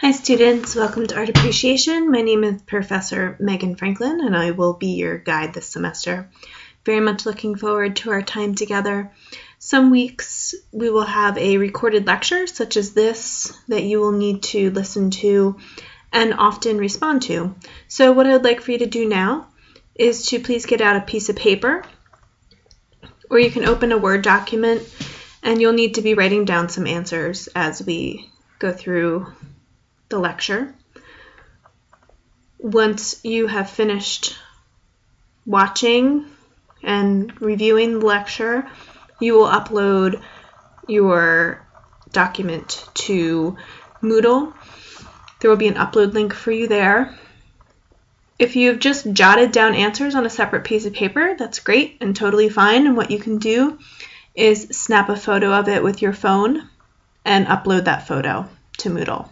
Hi students, welcome to Art Appreciation. My name is Professor Megan Franklin and I will be your guide this semester. Very much looking forward to our time together. Some weeks we will have a recorded lecture such as this that you will need to listen to and often respond to. So what I would like for you to do now is to please get out a piece of paper, or you can open a Word document, and you'll need to be writing down some answers as we go through the lecture. Once you have finished watching and reviewing the lecture, you will upload your document to Moodle. There will be an upload link for you there. If you've just jotted down answers on a separate piece of paper, that's great and totally fine. And what you can do is snap a photo of it with your phone and upload that photo to Moodle.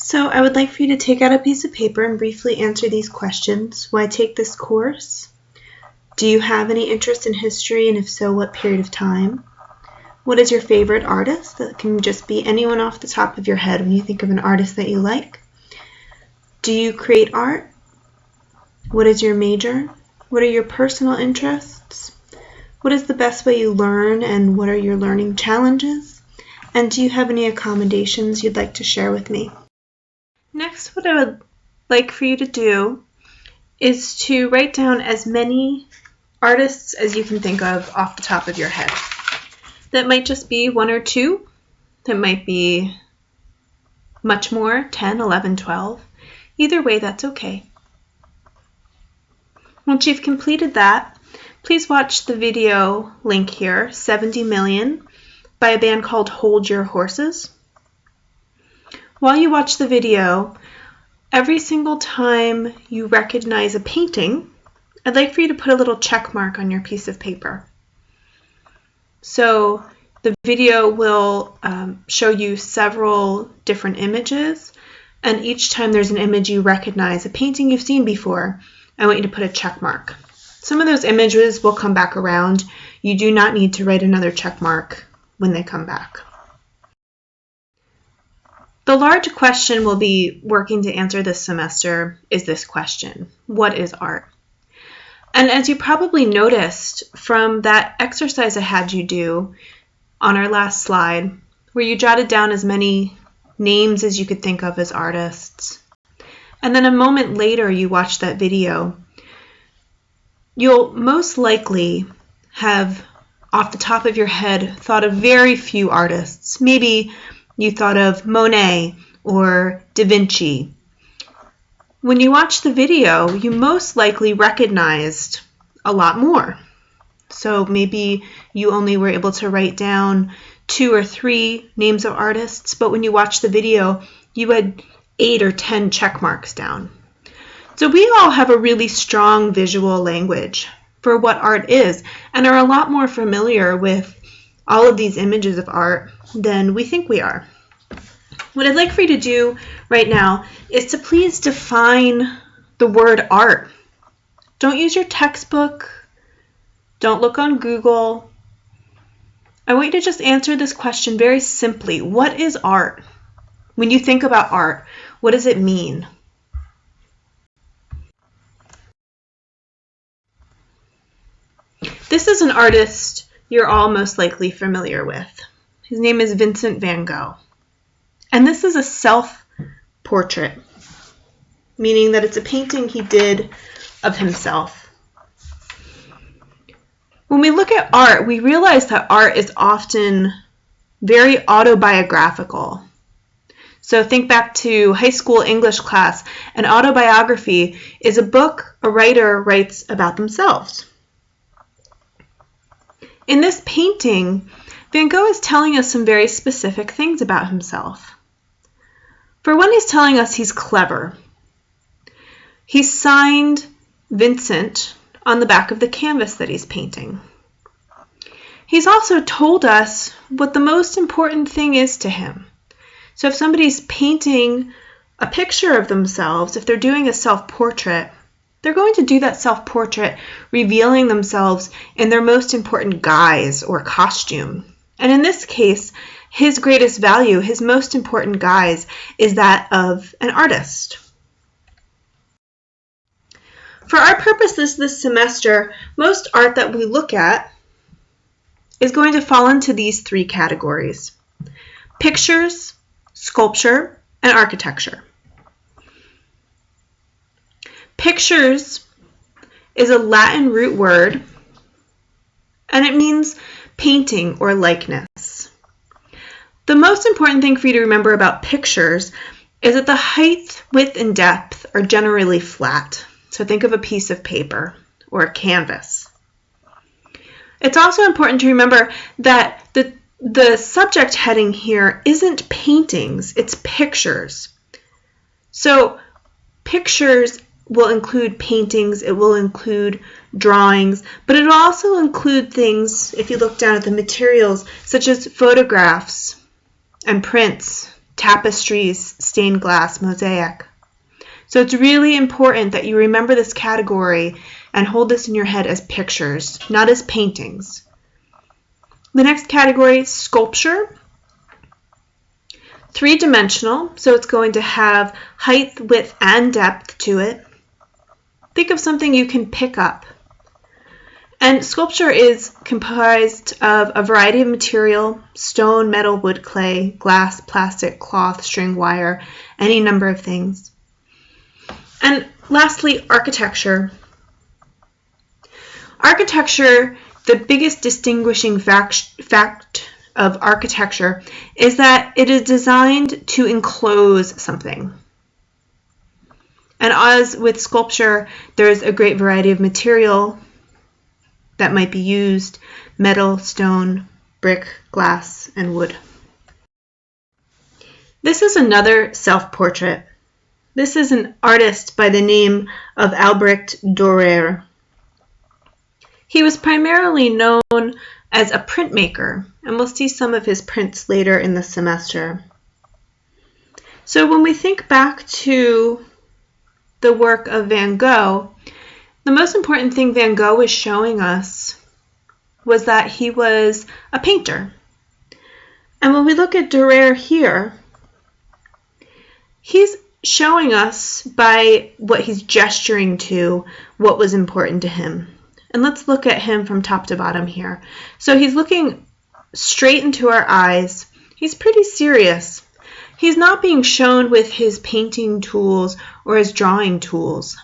So I would like for you to take out a piece of paper and briefly answer these questions. Why take this course? Do you have any interest in history, and if so, what period of time? What is your favorite artist? That can just be anyone off the top of your head when you think of an artist that you like. Do you create art? What is your major? What are your personal interests? What is the best way you learn, and what are your learning challenges? And do you have any accommodations you'd like to share with me? Next, what I would like for you to do is to write down as many artists as you can think of off the top of your head. That might just be one or two. That might be much more, 10, 11, 12. Either way, that's okay. Once you've completed that, please watch the video link here, 70 Million, by a band called Hold Your Horses. While you watch the video, every single time you recognize a painting, I'd like for you to put a little check mark on your piece of paper. So the video will show you several different images, and each time there's an image you recognize, a painting you've seen before, I want you to put a check mark. Some of those images will come back around. You do not need to write another check mark when they come back. The large question we'll be working to answer this semester is this question: what is art? And as you probably noticed from that exercise I had you do on our last slide, where you jotted down as many names as you could think of as artists, and then a moment later you watched that video, you'll most likely have, off the top of your head, thought of very few artists. Maybe you thought of Monet or Da Vinci. When you watch the video, you most likely recognized a lot more. So maybe you only were able to write down 2 or 3 names of artists, but when you watch the video, you had 8 or 10 check marks down. So we all have a really strong visual language for what art is, and are a lot more familiar with all of these images of art than we think we are. What I'd like for you to do right now is to please define the word art. Don't use your textbook. Don't look on Google. I want you to just answer this question very simply. What is art? When you think about art, what does it mean? This is an artist you're all most likely familiar with. His name is Vincent van Gogh. And this is a self-portrait, meaning that it's a painting he did of himself. When we look at art, we realize that art is often very autobiographical. So think back to high school English class. An autobiography is a book a writer writes about themselves. In this painting, Van Gogh is telling us some very specific things about himself. For one, he's telling us he's clever. He signed Vincent on the back of the canvas that he's painting. He's also told us what the most important thing is to him. So if somebody's painting a picture of themselves, if they're doing a self-portrait, they're going to do that self-portrait revealing themselves in their most important guise or costume. And in this case, his greatest value, his most important guise, is that of an artist. For our purposes this semester, most art that we look at is going to fall into these three categories: pictures, sculpture, and architecture. Pictures is a Latin root word, and it means painting or likeness. The most important thing for you to remember about pictures is that the height, width, and depth are generally flat. So think of a piece of paper or a canvas. It's also important to remember that the subject heading here isn't paintings, it's pictures. So pictures will include paintings, it will include drawings, but it will also include things, if you look down at the materials, such as photographs and prints, tapestries, stained glass, mosaic. So it's really important that you remember this category and hold this in your head as pictures, not as paintings. The next category is sculpture. Three-dimensional, so it's going to have height, width, and depth to it. Think of something you can pick up. And sculpture is comprised of a variety of material: stone, metal, wood, clay, glass, plastic, cloth, string, wire, any number of things. And lastly, architecture. Architecture, the biggest distinguishing fact of architecture is that it is designed to enclose something. And as with sculpture, there's a great variety of material that might be used: metal, stone, brick, glass, and wood. This is another self-portrait. This is an artist by the name of Albrecht Dürer. He was primarily known as a printmaker, and we'll see some of his prints later in the semester. So when we think back to the work of Van Gogh, the most important thing Van Gogh was showing us was that he was a painter. And when we look at Dürer here, he's showing us by what he's gesturing to what was important to him. And let's look at him from top to bottom here. So he's looking straight into our eyes. He's pretty serious. He's not being shown with his painting tools or his drawing tools.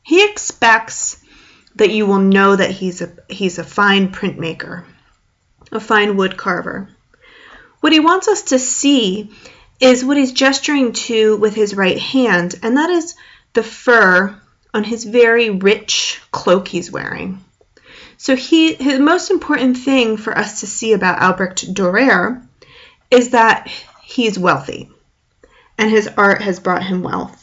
He expects that you will know that he's a fine printmaker, a fine wood carver. What he wants us to see is what he's gesturing to with his right hand, and that is the fur on his very rich cloak he's wearing. So his most important thing for us to see about Albrecht Dürer is that he's wealthy, and his art has brought him wealth.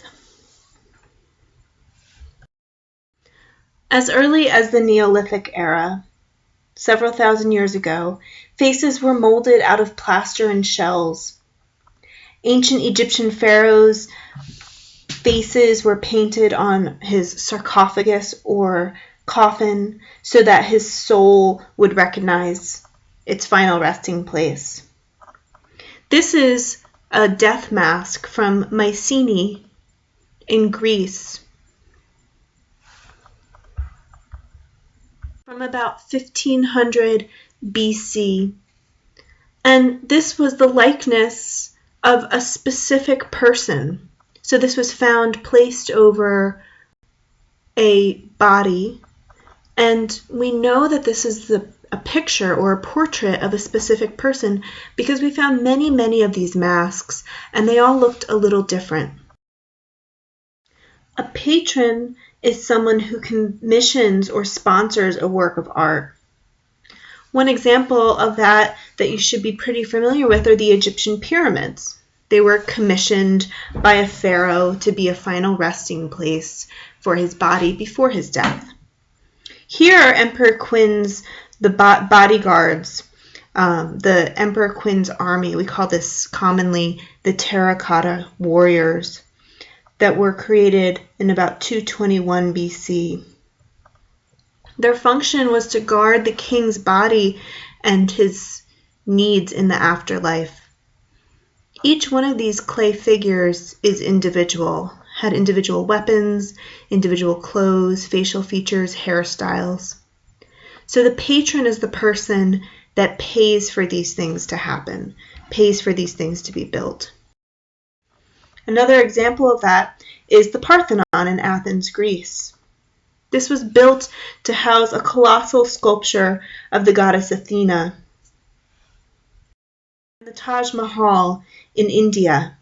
As early as the Neolithic era, several thousand years ago, faces were molded out of plaster and shells. Ancient Egyptian pharaohs' faces were painted on his sarcophagus or coffin so that his soul would recognize its final resting place. This is a death mask from Mycenae in Greece from about 1500 BC. And this was the likeness of a specific person. So this was found placed over a body, and we know that this is a picture or a portrait of a specific person because we found many, many of these masks, and they all looked a little different. A patron is someone who commissions or sponsors a work of art. One example of that you should be pretty familiar with are the Egyptian pyramids. They were commissioned by a pharaoh to be a final resting place for his body before his death. Here, Emperor Qin's bodyguards, the Emperor Qin's army, we call this commonly the terracotta warriors, that were created in about 221 BC. Their function was to guard the king's body and his needs in the afterlife. Each one of these clay figures is individual, had individual weapons, individual clothes, facial features, hairstyles. So the patron is the person that pays for these things to happen, pays for these things to be built. Another example of that is the Parthenon in Athens, Greece. This was built to house a colossal sculpture of the goddess Athena. The Taj Mahal in India,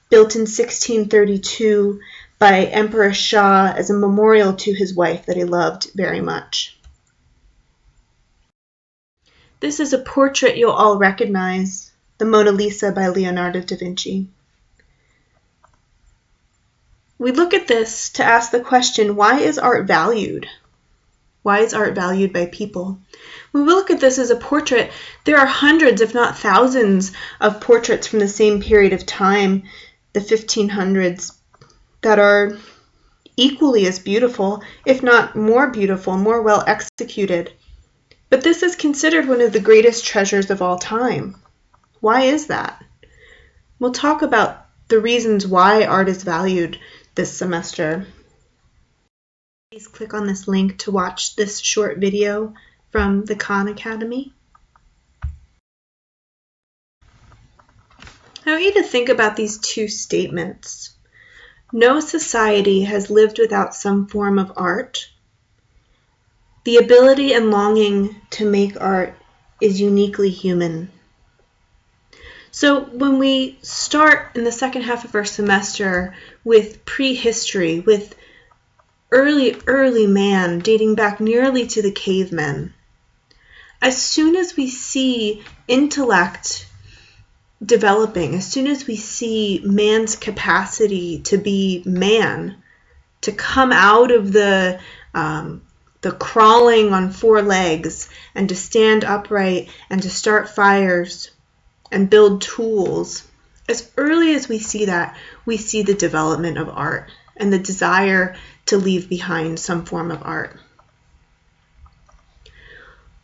built in 1632 by Emperor Shah as a memorial to his wife that he loved very much. This is a portrait you'll all recognize, the Mona Lisa by Leonardo da Vinci. We look at this to ask the question, why is art valued? Why is art valued by people? When we look at this as a portrait, there are hundreds, if not thousands, of portraits from the same period of time, the 1500s, that are equally as beautiful, if not more beautiful, more well executed. But this is considered one of the greatest treasures of all time. Why is that? We'll talk about the reasons why art is valued this semester. Please click on this link to watch this short video from the Khan Academy. I want you to think about these two statements. No society has lived without some form of art. The ability and longing to make art is uniquely human. So when we start in the second half of our semester with prehistory, with early man dating back nearly to the cavemen, as soon as we see intellect developing, as soon as we see man's capacity to be man, to come out of the crawling on four legs and to stand upright and to start fires and build tools, as early as we see that, we see the development of art and the desire to leave behind some form of art.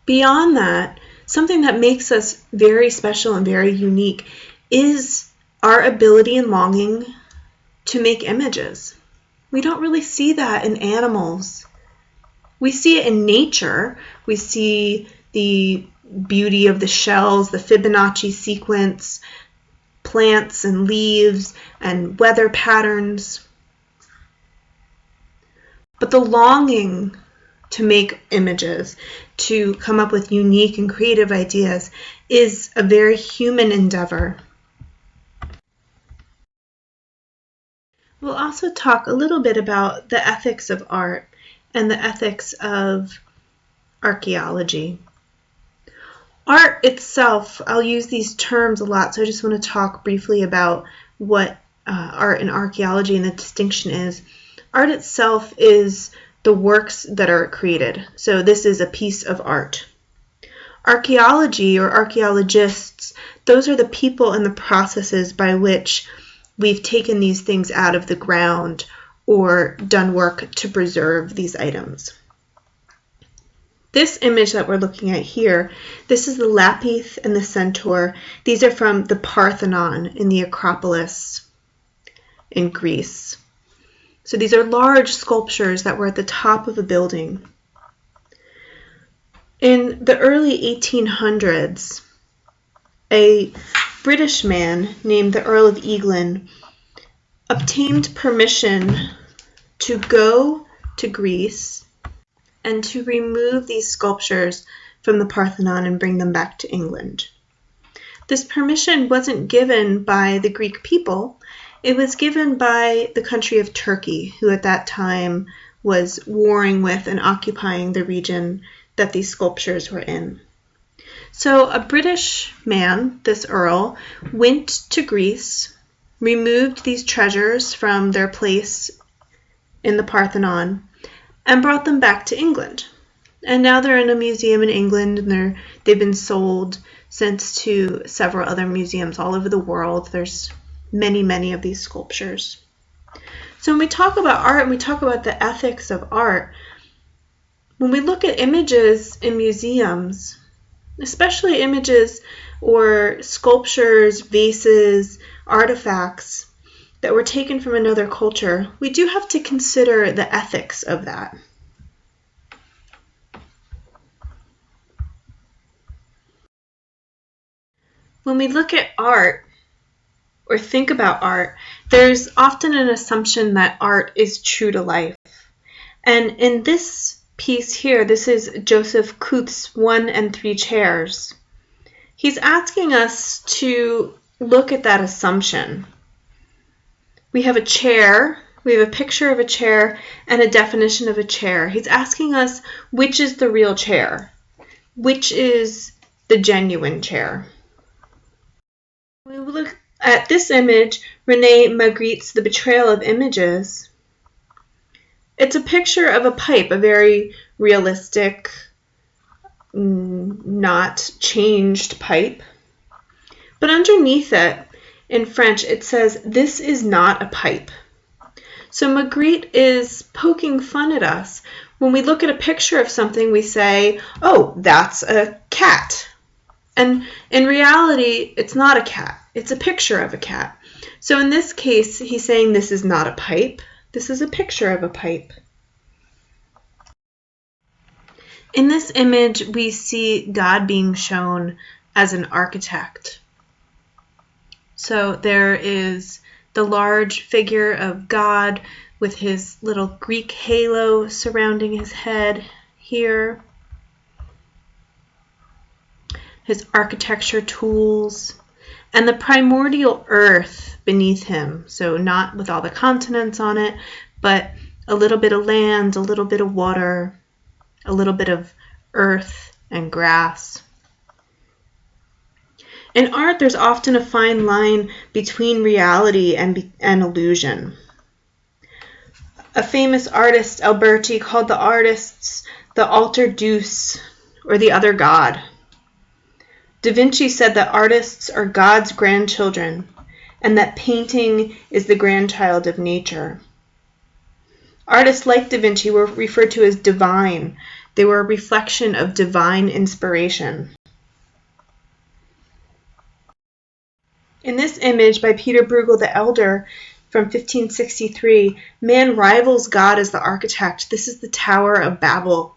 Beyond that, something that makes us very special and very unique is our ability and longing to make images. We don't really see that in animals. We see it in nature. We see the beauty of the shells, the Fibonacci sequence, plants and leaves and weather patterns. But the longing to make images, to come up with unique and creative ideas, is a very human endeavor. We'll also talk a little bit about the ethics of art and the ethics of archaeology. Art itself, I'll use these terms a lot, so I just want to talk briefly about what art and archaeology and the distinction is. Art itself is the works that are created. So this is a piece of art. Archaeology or archaeologists, those are the people and the processes by which we've taken these things out of the ground or done work to preserve these items. This image that we're looking at here, this is the lapith and the centaur. These are from the Parthenon in the Acropolis in Greece. So these are large sculptures that were at the top of a building. In the early 1800s, a British man named the Earl of Eglin obtained permission to go to Greece and to remove these sculptures from the Parthenon and bring them back to England. This permission wasn't given by the Greek people. It was given by the country of Turkey, who at that time was warring with and occupying the region that these sculptures were in. So a British man, this Earl, went to Greece, removed these treasures from their place in the Parthenon, and brought them back to England. And now they're in a museum in England, and they've been sold since to several other museums all over the world. There's many of these sculptures. So when we talk about art and we talk about the ethics of art, when we look at images in museums, especially images or sculptures, vases, artifacts that were taken from another culture, we do have to consider the ethics of that. When we look at art or think about art, there's often an assumption that art is true to life. And in this piece here, this is Joseph Kuth's 1 and 3 chairs. He's asking us to look at that assumption. We have a chair, we have a picture of a chair, and a definition of a chair. He's asking us, which is the real chair? Which is the genuine chair? When we look at this image, René Magritte's The Betrayal of Images, it's a picture of a pipe, a very realistic, not changed pipe. But underneath it, in French, it says, "This is not a pipe." So Magritte is poking fun at us. When we look at a picture of something, we say, "Oh, that's a cat." And in reality, it's not a cat. It's a picture of a cat. So in this case, he's saying this is not a pipe. This is a picture of a pipe. In this image, we see God being shown as an architect. So there is the large figure of God with his little Greek halo surrounding his head here. His architecture tools, and the primordial earth beneath him. So not with all the continents on it, but a little bit of land, a little bit of water, a little bit of earth and grass. In art, there's often a fine line between reality and illusion. A famous artist, Alberti, called the artists the alter deus, or the other god. Da Vinci said that artists are God's grandchildren, and that painting is the grandchild of nature. Artists like Da Vinci were referred to as divine. They were a reflection of divine inspiration. In this image by Peter Bruegel the Elder from 1563, man rivals God as the architect. This is the Tower of Babel.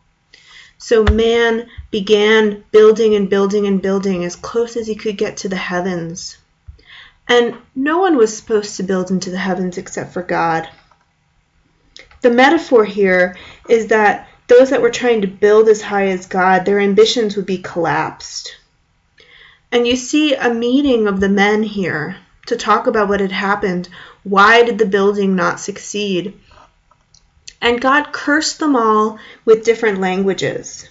So man began building and building and building as close as he could get to the heavens. And no one was supposed to build into the heavens except for God. The metaphor here is that those that were trying to build as high as God, their ambitions would be collapsed. And you see a meeting of the men here to talk about what had happened. Why did the building not succeed? And God cursed them all with different languages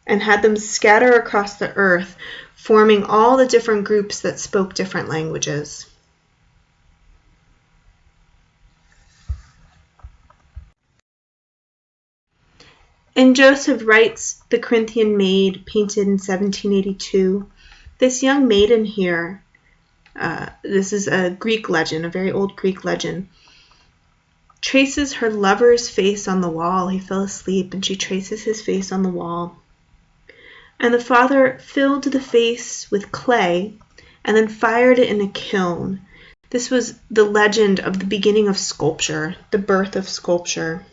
and had them scatter across the earth, forming all the different groups that spoke different languages. In Joseph Wright's The Corinthian Maid, painted in 1782, this young maiden here, this is a Greek legend, a very old Greek legend, traces her lover's face on the wall. He fell asleep and she traces his face on the wall. And the father filled the face with clay and then fired it in a kiln. This was the legend of the beginning of sculpture, the birth of sculpture.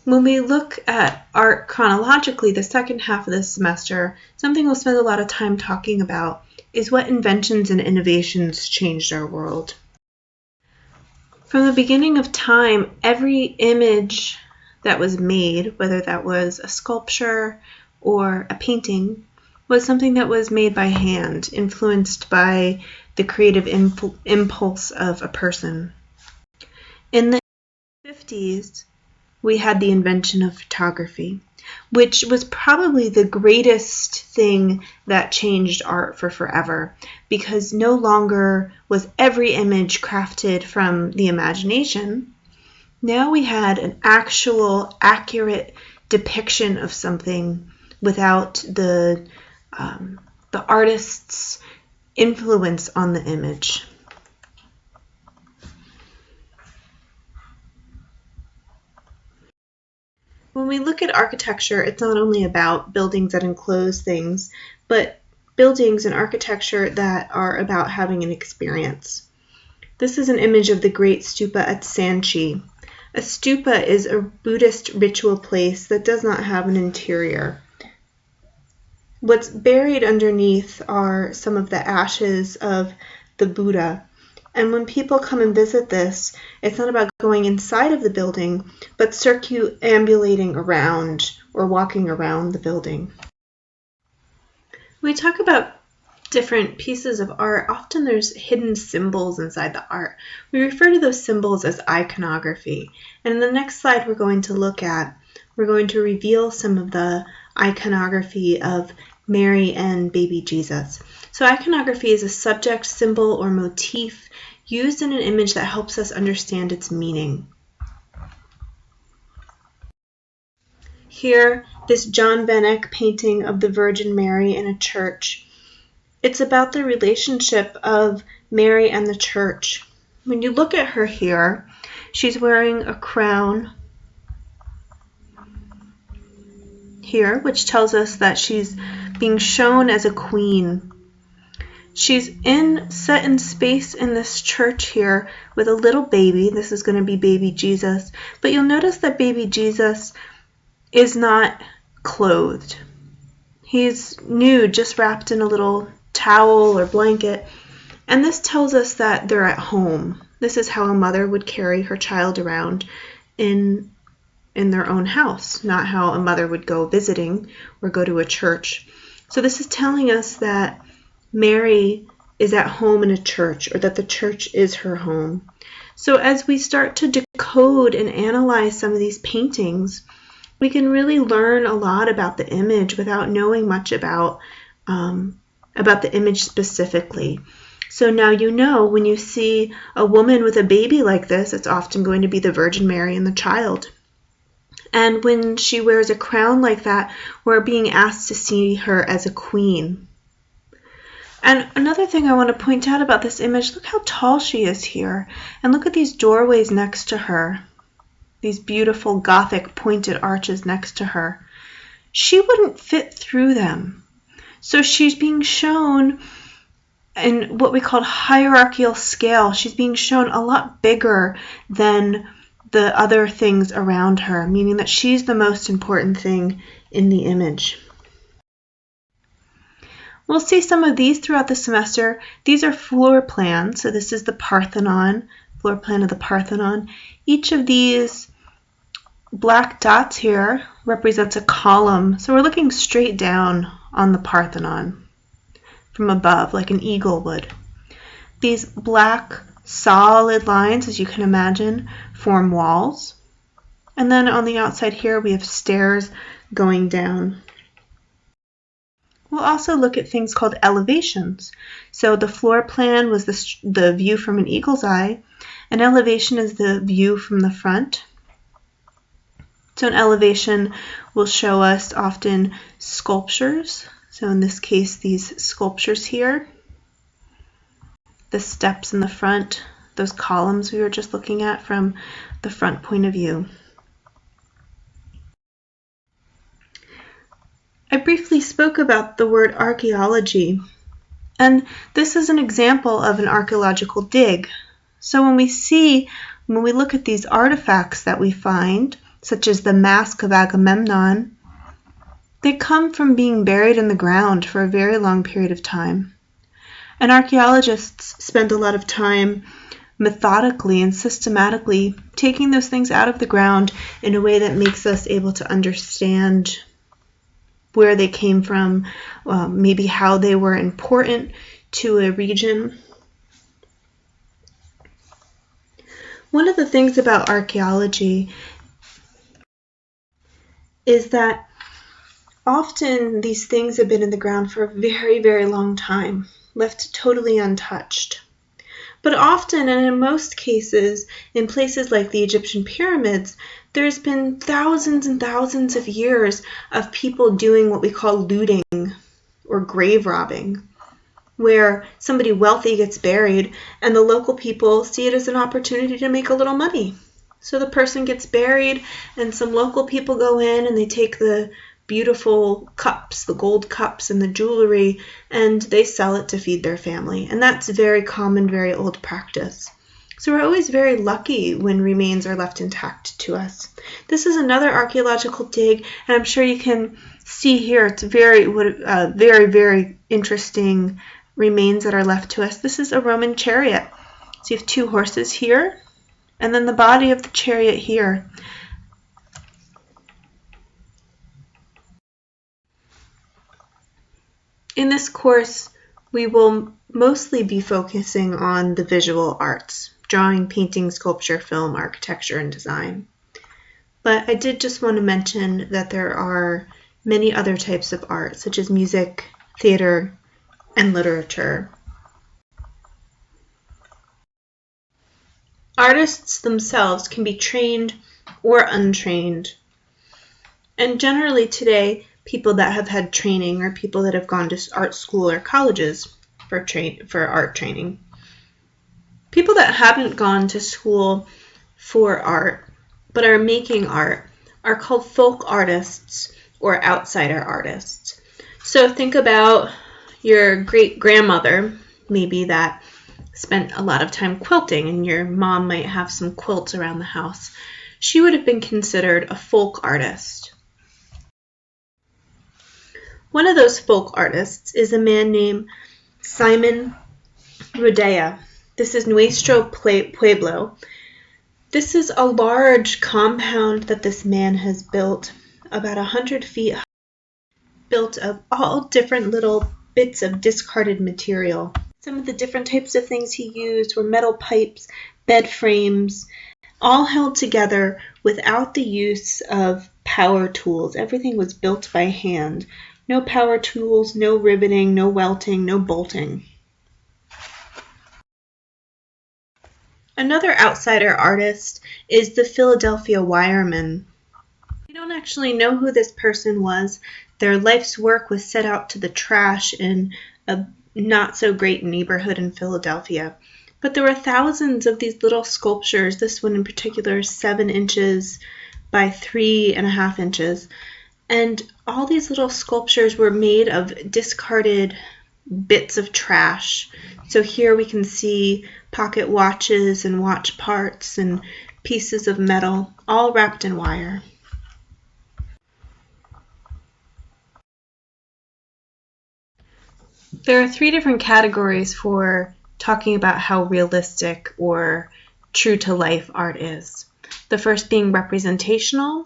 When we look at art chronologically, the second half of this semester, something we'll spend a lot of time talking about is what inventions and innovations changed our world. From the beginning of time, every image that was made, whether that was a sculpture or a painting, was something that was made by hand, influenced by the creative impulse of a person. In the 50s, we had the invention of photography, which was probably the greatest thing that changed art for forever, because no longer was every image crafted from the imagination. Now we had an actual, accurate depiction of something without the artist's influence on the image. When we look at architecture, it's not only about buildings that enclose things, but buildings and architecture that are about having an experience. This is an image of the great stupa at Sanchi. A stupa is a Buddhist ritual place that does not have an interior. What's buried underneath are some of the ashes of the Buddha. And when people come and visit this, it's not about going inside of the building, but circumambulating around or walking around the building. When we talk about different pieces of art, often there's hidden symbols inside the art. We refer to those symbols as iconography. And in the next slide we're going to reveal some of the iconography of Mary and baby Jesus. So iconography is a subject, symbol, or motif used in an image that helps us understand its meaning. Here, this John Van Eyck painting of the Virgin Mary in a church. It's about the relationship of Mary and the church. When you look at her here, she's wearing a crown here, which tells us that she's being shown as a queen. She's set in space in this church here with a little baby. This is going to be baby Jesus. But you'll notice that baby Jesus is not clothed. He's nude, just wrapped in a little towel or blanket. And this tells us that they're at home. This is how a mother would carry her child around in their own house, not how a mother would go visiting or go to a church. So this is telling us that Mary is at home in a church, or that the church is her home. So as we start to decode and analyze some of these paintings, we can really learn a lot about the image without knowing much about the image specifically. So now you know when you see a woman with a baby like this, it's often going to be the Virgin Mary and the child. And when she wears a crown like that, we're being asked to see her as a queen. And another thing I want to point out about this image, look how tall she is here. And look at these doorways next to her. These beautiful Gothic pointed arches next to her. She wouldn't fit through them. So she's being shown in what we call hierarchical scale. She's being shown a lot bigger than the other things around her, meaning that she's the most important thing in the image. We'll see some of these throughout the semester. These are floor plans. So this is the Parthenon, floor plan of the Parthenon. Each of these black dots here represents a column. So we're looking straight down on the Parthenon from above, like an eagle would. These black solid lines, as you can imagine, form walls. And then on the outside here, we have stairs going down. We'll also look at things called elevations. So the floor plan was the view from an eagle's eye. An elevation is the view from the front. So an elevation will show us often sculptures. So in this case, these sculptures here. The steps in the front, those columns we were just looking at from the front point of view. I briefly spoke about the word archaeology, and this is an example of an archaeological dig. So when we look at these artifacts that we find, such as the mask of Agamemnon, they come from being buried in the ground for a very long period of time. And archaeologists spend a lot of time methodically and systematically taking those things out of the ground in a way that makes us able to understand where they came from, maybe how they were important to a region. One of the things about archaeology is that often these things have been in the ground for a very, very long time, left totally untouched. But often, and in most cases, in places like the Egyptian pyramids, there's been thousands and thousands of years of people doing what we call looting or grave robbing, where somebody wealthy gets buried and the local people see it as an opportunity to make a little money. So the person gets buried and some local people go in and they take the beautiful cups, the gold cups and the jewelry, and they sell it to feed their family. And that's very common, very old practice. So we're always very lucky when remains are left intact to us. This is another archaeological dig, and I'm sure you can see here it's very, very interesting remains that are left to us. This is a Roman chariot. So you have two horses here, and then the body of the chariot here. In this course, we will mostly be focusing on the visual arts, drawing, painting, sculpture, film, architecture, and design. But I did just want to mention that there are many other types of art, such as music, theater, and literature. Artists themselves can be trained or untrained. And generally today, people that have had training are people that have gone to art school or colleges for art training. People that haven't gone to school for art but are making art are called folk artists or outsider artists. So think about your great-grandmother, maybe that spent a lot of time quilting, and your mom might have some quilts around the house. She would have been considered a folk artist. One of those folk artists is a man named Simon Rodea. This is Nuestro Pueblo. This is a large compound that this man has built, about 100 feet high, built of all different little bits of discarded material. Some of the different types of things he used were metal pipes, bed frames, all held together without the use of power tools. Everything was built by hand. No power tools, no riveting, no welting, no bolting. Another outsider artist is the Philadelphia wireman. We don't actually know who this person was. Their life's work was set out to the trash in a not so great neighborhood in Philadelphia. But there were thousands of these little sculptures. This one in particular is 7 inches by 3.5 inches. And all these little sculptures were made of discarded bits of trash. So here we can see pocket watches and watch parts and pieces of metal, all wrapped in wire. There are 3 different categories for talking about how realistic or true-to-life art is. The first being representational,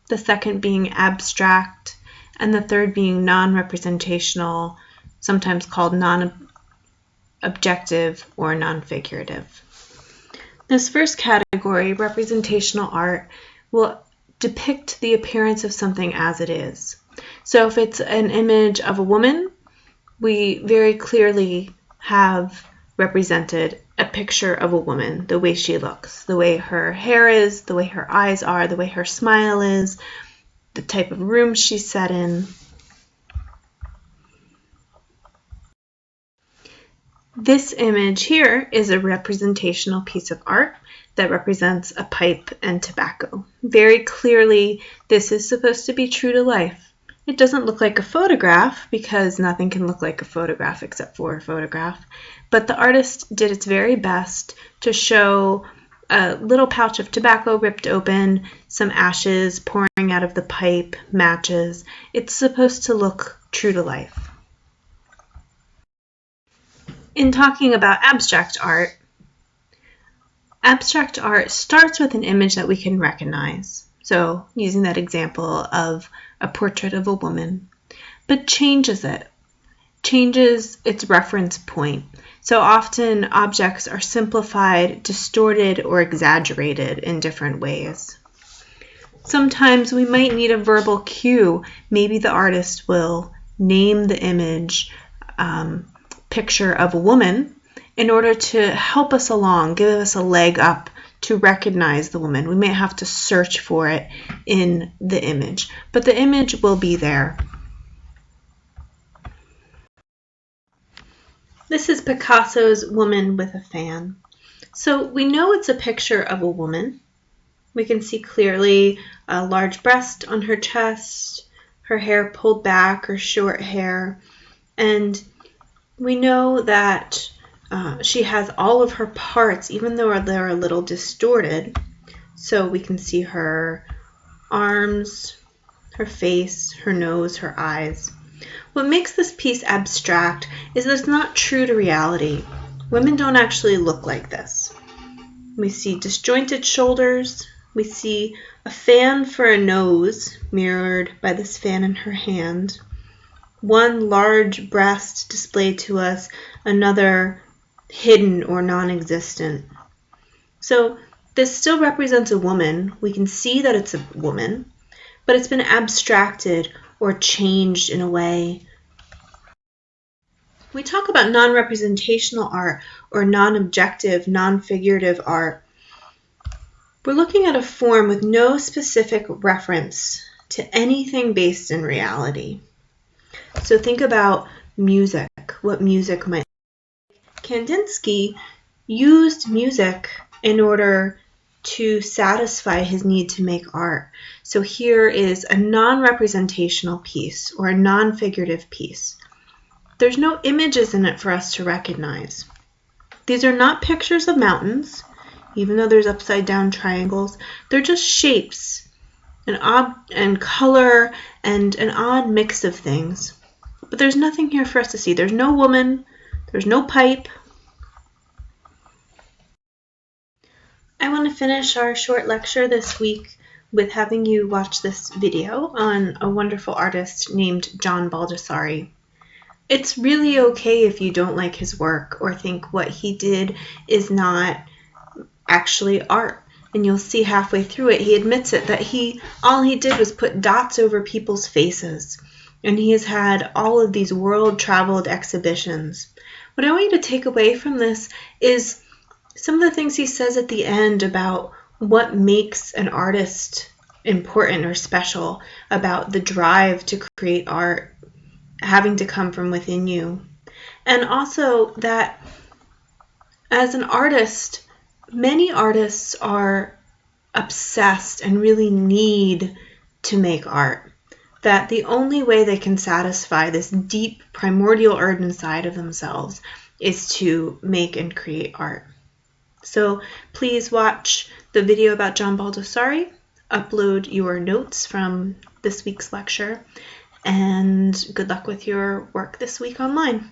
the second being abstract, and the third being non-representational, sometimes called non-objective or non-figurative. This first category, representational art, will depict the appearance of something as it is. So if it's an image of a woman, we very clearly have represented a picture of a woman, the way she looks, the way her hair is, the way her eyes are, the way her smile is, the type of room she's set in. This image here is a representational piece of art that represents a pipe and tobacco. Very clearly, this is supposed to be true to life. It doesn't look like a photograph because nothing can look like a photograph except for a photograph. But the artist did its very best to show a little pouch of tobacco ripped open, some ashes pouring out of the pipe, matches. It's supposed to look true to life. In talking about abstract art starts with an image that we can recognize. So using that example of a portrait of a woman, but changes its reference point. So often objects are simplified, distorted, or exaggerated in different ways. Sometimes we might need a verbal cue. Maybe the artist will name the image picture of a woman in order to help us along, give us a leg up to recognize the woman. We may have to search for it in the image, but the image will be there. This is Picasso's Woman with a Fan. So we know it's a picture of a woman, We can see clearly a large breast on her chest, her hair pulled back or short hair, and we know that she has all of her parts, even though they're a little distorted. So we can see her arms, her face, her nose, her eyes. What makes this piece abstract is that it's not true to reality. Women don't actually look like this. We see disjointed shoulders. We see a fan for a nose, mirrored by this fan in her hand. One large breast displayed to us, another hidden or non-existent. So this still represents a woman. We can see that it's a woman, but it's been abstracted or changed in a way. We talk about non-representational art or non-objective, non-figurative art. We're looking at a form with no specific reference to anything based in reality. So think about music, what music might be. Kandinsky used music in order to satisfy his need to make art. So here is a non-representational piece or a non-figurative piece. There's no images in it for us to recognize. These are not pictures of mountains, even though there's upside down triangles. They're just shapes and color and an odd mix of things. But there's nothing here for us to see. There's no woman, there's no pipe. I want to finish our short lecture this week with having you watch this video on a wonderful artist named John Baldessari. It's really okay if you don't like his work or think what he did is not actually art. And you'll see halfway through it, he admits it, that all he did was put dots over people's faces. And he has had all of these world-traveled exhibitions. What I want you to take away from this is some of the things he says at the end about what makes an artist important or special, about the drive to create art having to come from within you. And also that as an artist, many artists are obsessed and really need to make art. That the only way they can satisfy this deep primordial urge inside of themselves is to make and create art. So please watch the video about John Baldessari, upload your notes from this week's lecture, and good luck with your work this week online.